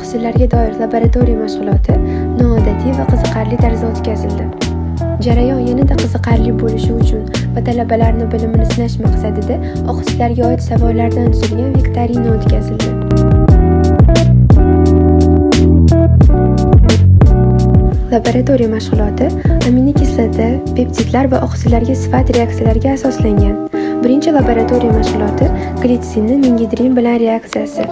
O'quvchilarga doir laboratoriya mashg'uloti noodatiy va qiziqarli tarzda o'tkazildi. Jarayon yanada qiziqarli bo'lishi uchun va talabalarning bilimini sinash maqsadida o'quvchilarga oid savollardan tuzilgan viktorina o'tkazildi. Laboratoriya mashg'uloti aminokislota, peptidlar va oqsillarga sifat reaksiyalariga asoslangan. Birinchi laboratoriya mashg'uloti glitsinning mingidrin bilan reaksiyasi.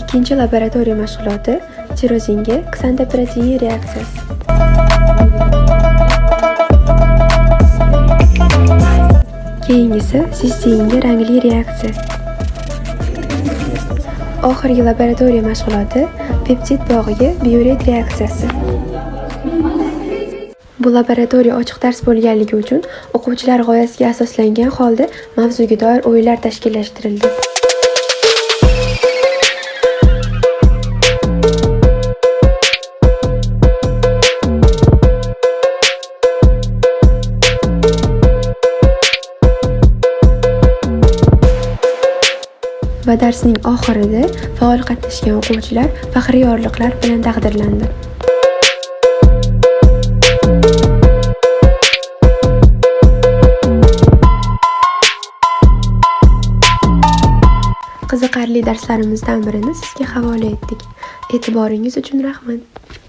Ikkinchi laboratoriya mashg'uloti tirozinga ksantaprotein reaksiyasi. Keyingisi sisteinga rangli reaksiya. Oxirgi laboratoriya mashg'uloti peptid bog'iga biuret reaksiyasi. Bu laboratoriya ochiq dars bo'lganligi uchun o'quvchilar g'oyasiga asoslangan holda mavzuga doir o'yinlar tashkillashtirildi. Va darsning oxirida faol qatnashgan o'quvchilar faxriy yorliqlar bilan taqdirlandi. Qiziqarli darslarimizdan birini sizga havola etdik. E'tiboringiz uchun rahmat.